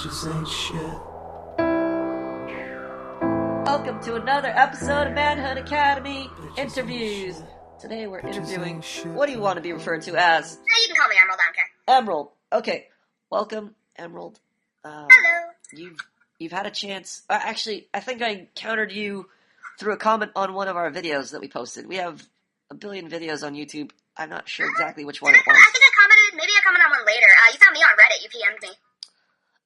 Bitches ain't shit. Welcome to another episode of Manhood Academy Interviews. Today we're interviewing, what do you want to be referred to as? You can call me Emerald, I don't care. Emerald. Okay, welcome, Emerald. Hello. You've had a chance. Actually, I think I encountered you through a comment on one of our videos that we posted. We have a billion videos on YouTube. I'm not sure exactly which one it was. I think I commented on one later. You found me on Reddit, you PM'd me.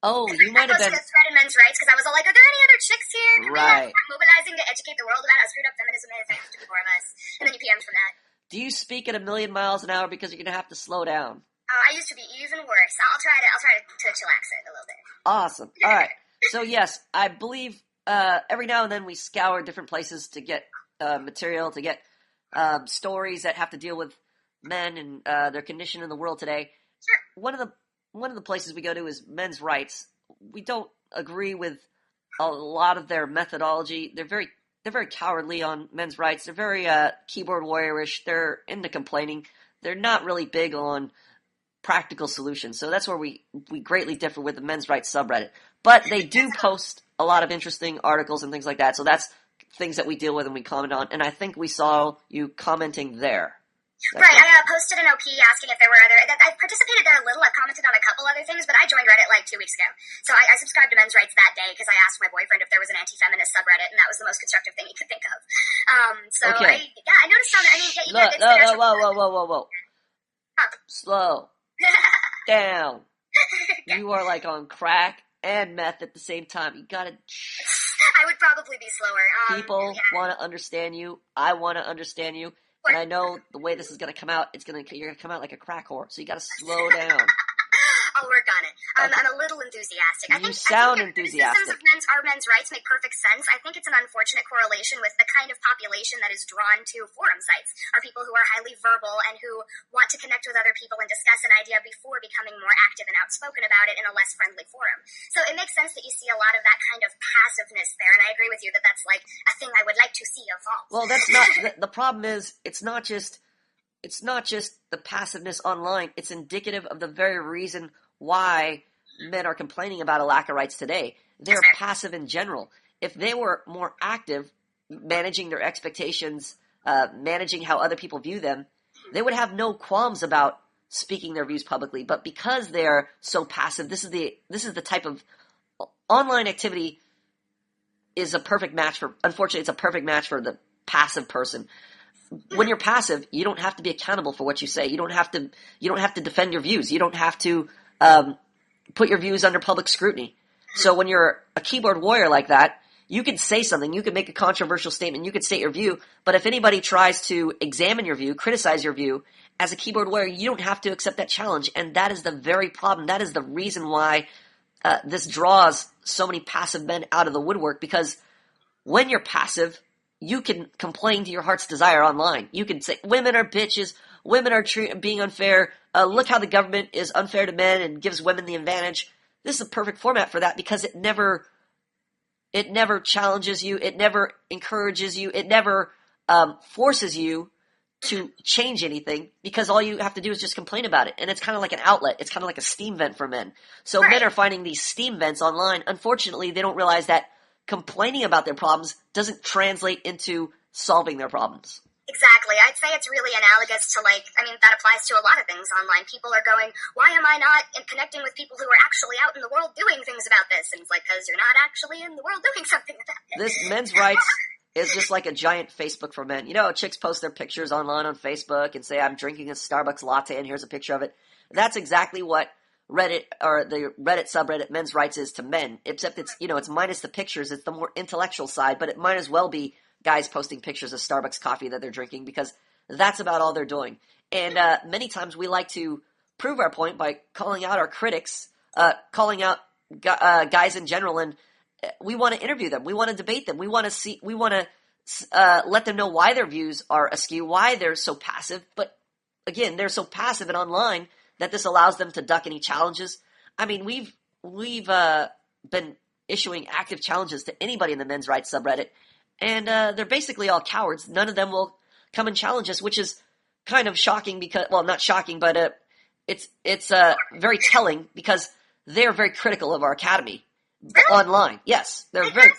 Oh, you might have been... I posted a thread in men's rights because I was all like, are there any other chicks here? Can we Right. start mobilizing to educate the world about how screwed up feminism is? I have to be more of us. And then you PM'd from that. Do you speak at 1,000,000 miles an hour because you're going to have to slow down? I used to be even worse. I'll try to chillax it a little bit. Awesome. All right. So yes, I believe every now and then we scour different places to get material, to get stories that have to deal with men and their condition in the world today. Sure. One of the places we go to is men's rights. We don't agree with a lot of their methodology. They're very cowardly on men's rights. They're very keyboard warriorish. They're into complaining. They're not really big on practical solutions. So that's where we greatly differ with the men's rights subreddit. But they do post a lot of interesting articles and things like that. So that's things that we deal with and we comment on. And I think we saw you commenting there. Right, I posted an OP asking if there were other... I participated there a little. I commented on a couple other things, but I joined Reddit like 2 weeks ago. So I subscribed to men's rights that day because I asked my boyfriend if there was an anti-feminist subreddit, and that was the most constructive thing he could think of. Okay. I noticed on... Whoa. Huh. Slow down. You are like on crack and meth at the same time. You gotta... I would probably be slower. People want to understand you. I want to understand you. And I know the way this is going to come out, you're going to come out like a crack whore. So you got to slow down. I'll work on it. I'm a little enthusiastic. You sound enthusiastic. Systems of men's rights make perfect sense. I think it's an unfortunate correlation with the kind of population that is drawn to forum sites, are people who are highly verbal and who want to connect with other people and discuss an idea before becoming more active and outspoken about it in a less friendly forum. So it makes sense that you see a lot of that kind of passiveness there, and I agree with you that that's like a thing I would like to see evolve. Well, that's not the problem. It's not just the passiveness online. It's indicative of the very reason why men are complaining about a lack of rights today. They're passive in general. If they were more active, managing their expectations, managing how other people view them, they would have no qualms about speaking their views publicly. But because they're so passive, this is the type of online activity is a perfect match for. Unfortunately, it's a perfect match for the passive person. When you're passive, you don't have to be accountable for what you say. You don't have to defend your views. You don't have to put your views under public scrutiny. So when you're a keyboard warrior like that, you can say something, you can make a controversial statement, you can state your view, but if anybody tries to examine your view, criticize your view, as a keyboard warrior, you don't have to accept that challenge, and that is the very problem. That is the reason why this draws so many passive men out of the woodwork, because when you're passive, you can complain to your heart's desire online. You can say, women are bitches, women are being unfair, look how the government is unfair to men and gives women the advantage. This is a perfect format for that because it never challenges you, it never encourages you, it never forces you to change anything, because all you have to do is just complain about it. And it's kind of like an outlet. It's kind of like a steam vent for men. So men are finding these steam vents online. Unfortunately, they don't realize that complaining about their problems doesn't translate into solving their problems. Exactly. I'd say it's really analogous to that applies to a lot of things online. People are going, why am I not connecting with people who are actually out in the world doing things about this? And it's like, because you're not actually in the world doing something about it. This men's rights is just like a giant Facebook for men. You know, chicks post their pictures online on Facebook and say, I'm drinking a Starbucks latte and here's a picture of it. That's exactly what Reddit or the Reddit subreddit men's rights is to men, except it's minus the pictures. It's the more intellectual side, but it might as well be guys posting pictures of Starbucks coffee that they're drinking, because that's about all they're doing. And many times we like to prove our point by calling out our critics, calling out guys in general, and we want to interview them. We want to debate them. We want to let them know why their views are askew, why they're so passive. But again, they're so passive and online that this allows them to duck any challenges. I mean, we've been issuing active challenges to anybody in the men's rights subreddit, and they're basically all cowards. None of them will come and challenge us, which is kind of shocking because, well, not shocking, but it's very telling, because they're very critical of our academy. Really? Online. Yes. They're very...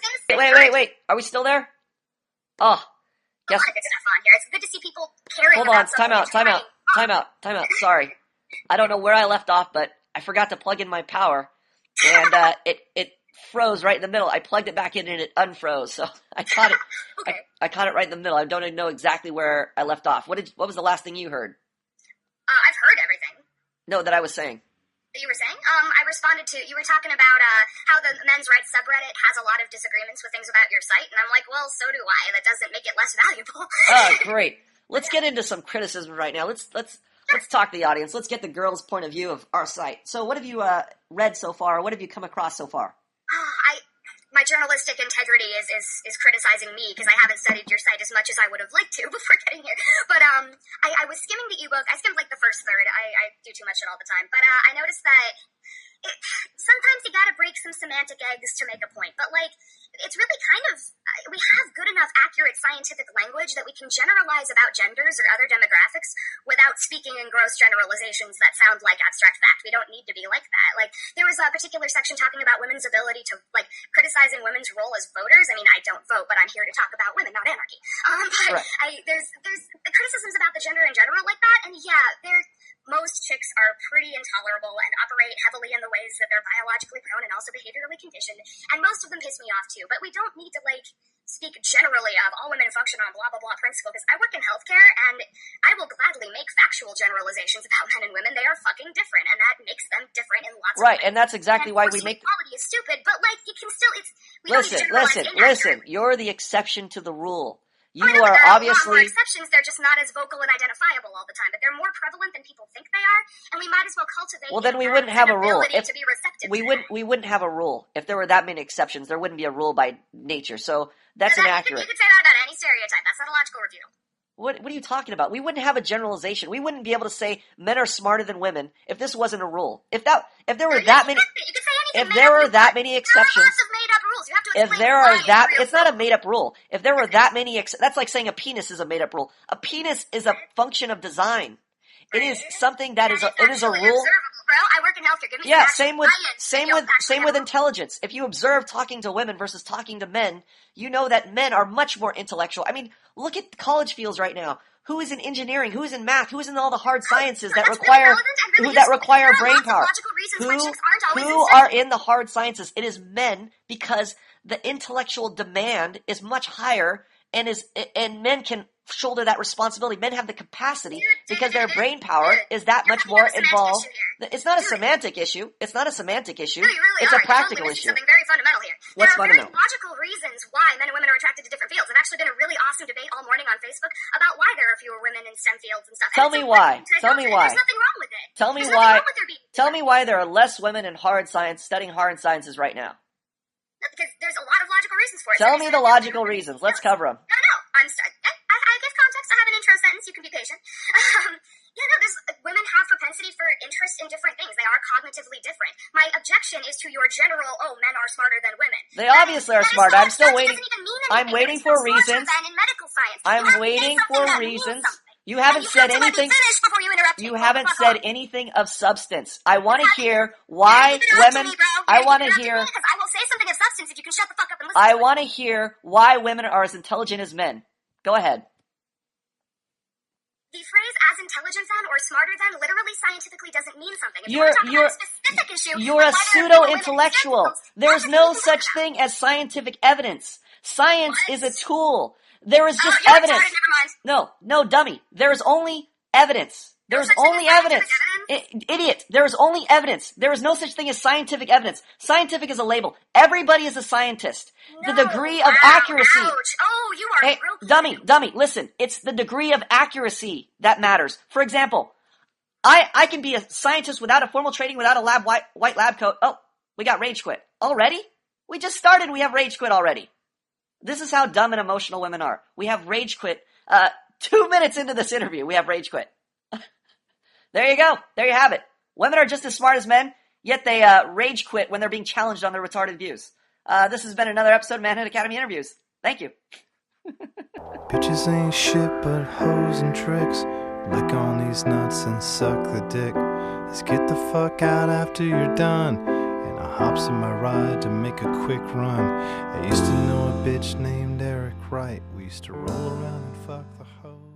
Wait. Are we still there? Oh. Guess... good stuff on here. It's good to see people caring Hold about on. Time out. Sorry. I don't know where I left off, but I forgot to plug in my power. And it froze right in the middle. I plugged it back in and it unfroze. So I caught it. Okay. I caught it right in the middle. I don't even know exactly where I left off. What was the last thing you heard? I've heard everything. No, that I was saying. That you were saying? I responded to, you were talking about how the men's rights subreddit has a lot of disagreements with things about your site, and I'm like, well, so do I. That doesn't make it less valuable. Great. Let's get into some criticism right now. Let's talk to the audience. Let's get the girls' point of view of our site. So what have you read so far? What have you come across so far? My journalistic integrity is criticizing me because I haven't studied your site as much as I would have liked to before getting here. But I was skimming the ebook. I skimmed like the first third. I do too much shit all the time. But I noticed that sometimes you gotta break some semantic eggs to make a point. But like, it's really kind of, we have good enough accurate scientific language that we can generalize about genders or other demographics without speaking in gross generalizations that sound like abstract fact. We don't need to be like that. Like, there was a particular section talking about women's ability to, like, criticizing women's role as voters. I mean, I don't vote, but I'm here to talk about women, not anarchy. But right. There's criticisms about the gender in general like that, and yeah, most chicks are pretty intolerable and operate heavily in the ways that they're biologically prone and also behaviorally conditioned, and most of them piss me off too. But we don't need to, like, speak generally of all women function on blah blah blah principle, because I work in healthcare and I will gladly make factual generalizations about men and women. They are fucking different, and that makes them different in lots of ways. Right, and that's exactly why we make equality is stupid, but like, you can still, listen, you're the exception to the rule. You are obviously... There are more exceptions, they're just not as vocal and identifiable all the time, but they're more prevalent than people think they are, and we might as well cultivate... Well, then we wouldn't have a rule. To be receptive we wouldn't have a rule. If there were that many exceptions, there wouldn't be a rule by nature, so that's inaccurate. You could say that about any stereotype. That's not a logical review. What are you talking about? We wouldn't have a generalization. We wouldn't be able to say men are smarter than women if this wasn't a rule. If there were that many... If there were that many exceptions... If there are that, it's not a made-up rule. If there were that many, that's like saying a penis is a made-up rule. A penis is a function of design. It is something that is it is a rule. Bro, I work in healthcare. Give me same with intelligence. If you observe talking to women versus talking to men, you know that men are much more intellectual. I mean, look at college fields right now. Who is in engineering? Who is in math? Who is in all the hard sciences that require brain power? Who are in the hard sciences? It is men, because the intellectual demand is much higher, and men can shoulder that responsibility. Men have the capacity because their brain power is that much more involved. It's not a semantic issue. It's not a semantic issue. It's a practical issue. Something very fundamental here. What's there are fundamental? Very logical reasons why men and women are attracted to different fields. There's actually been a really awesome debate all morning on Facebook about why there are fewer women in STEM fields and stuff. Tell me why. Tell me why. There's nothing wrong with it. Tell me why. Tell me why there are less women in hard science studying hard sciences right now. Because there's a lot of logical reasons for it. Tell me the logical reasons. Let's cover them. No. I give context. I have an intro sentence. You can be patient. Women have propensity for interest in different things. They are cognitively different. My objection is to your general, men are smarter than women. They obviously are smart. I'm still waiting. I'm waiting for reasons. In medical science. I'm waiting for reasons. You haven't said anything. You haven't said anything of substance. I want to hear why women. I want to hear. Because I will say something of substance if you can shut the fuck up and listen. I want to hear why women are as intelligent as men. Go ahead. The phrase "as intelligent than" or "smarter than" literally scientifically doesn't mean something. If you're a specific issue, you're a pseudo-intellectual. There's no such thing as scientific evidence. Science is a tool. There is just evidence. No, dummy. There is only evidence. There is only evidence. Idiot. There is only evidence. There is no such thing as scientific evidence. Scientific is a label. Everybody is a scientist. The degree of accuracy. Ouch. Oh, you are hey, dummy, listen. It's the degree of accuracy that matters. For example, I can be a scientist without a formal training, without a white lab coat. Oh, we got rage quit. Already? We just started. We have rage quit already. This is how dumb and emotional women are. We have rage quit. 2 minutes into this interview, we have rage quit. There you go. There you have it. Women are just as smart as men, yet they rage quit when they're being challenged on their retarded views. This has been another episode of Manhood Academy Interviews. Thank you. Bitches ain't shit but hoes and tricks. Lick on these nuts and suck the dick. Let's get the fuck out after you're done. hops in my ride to make a quick run. I used to know a bitch named Eric Wright. We used to roll around and fuck the hoe.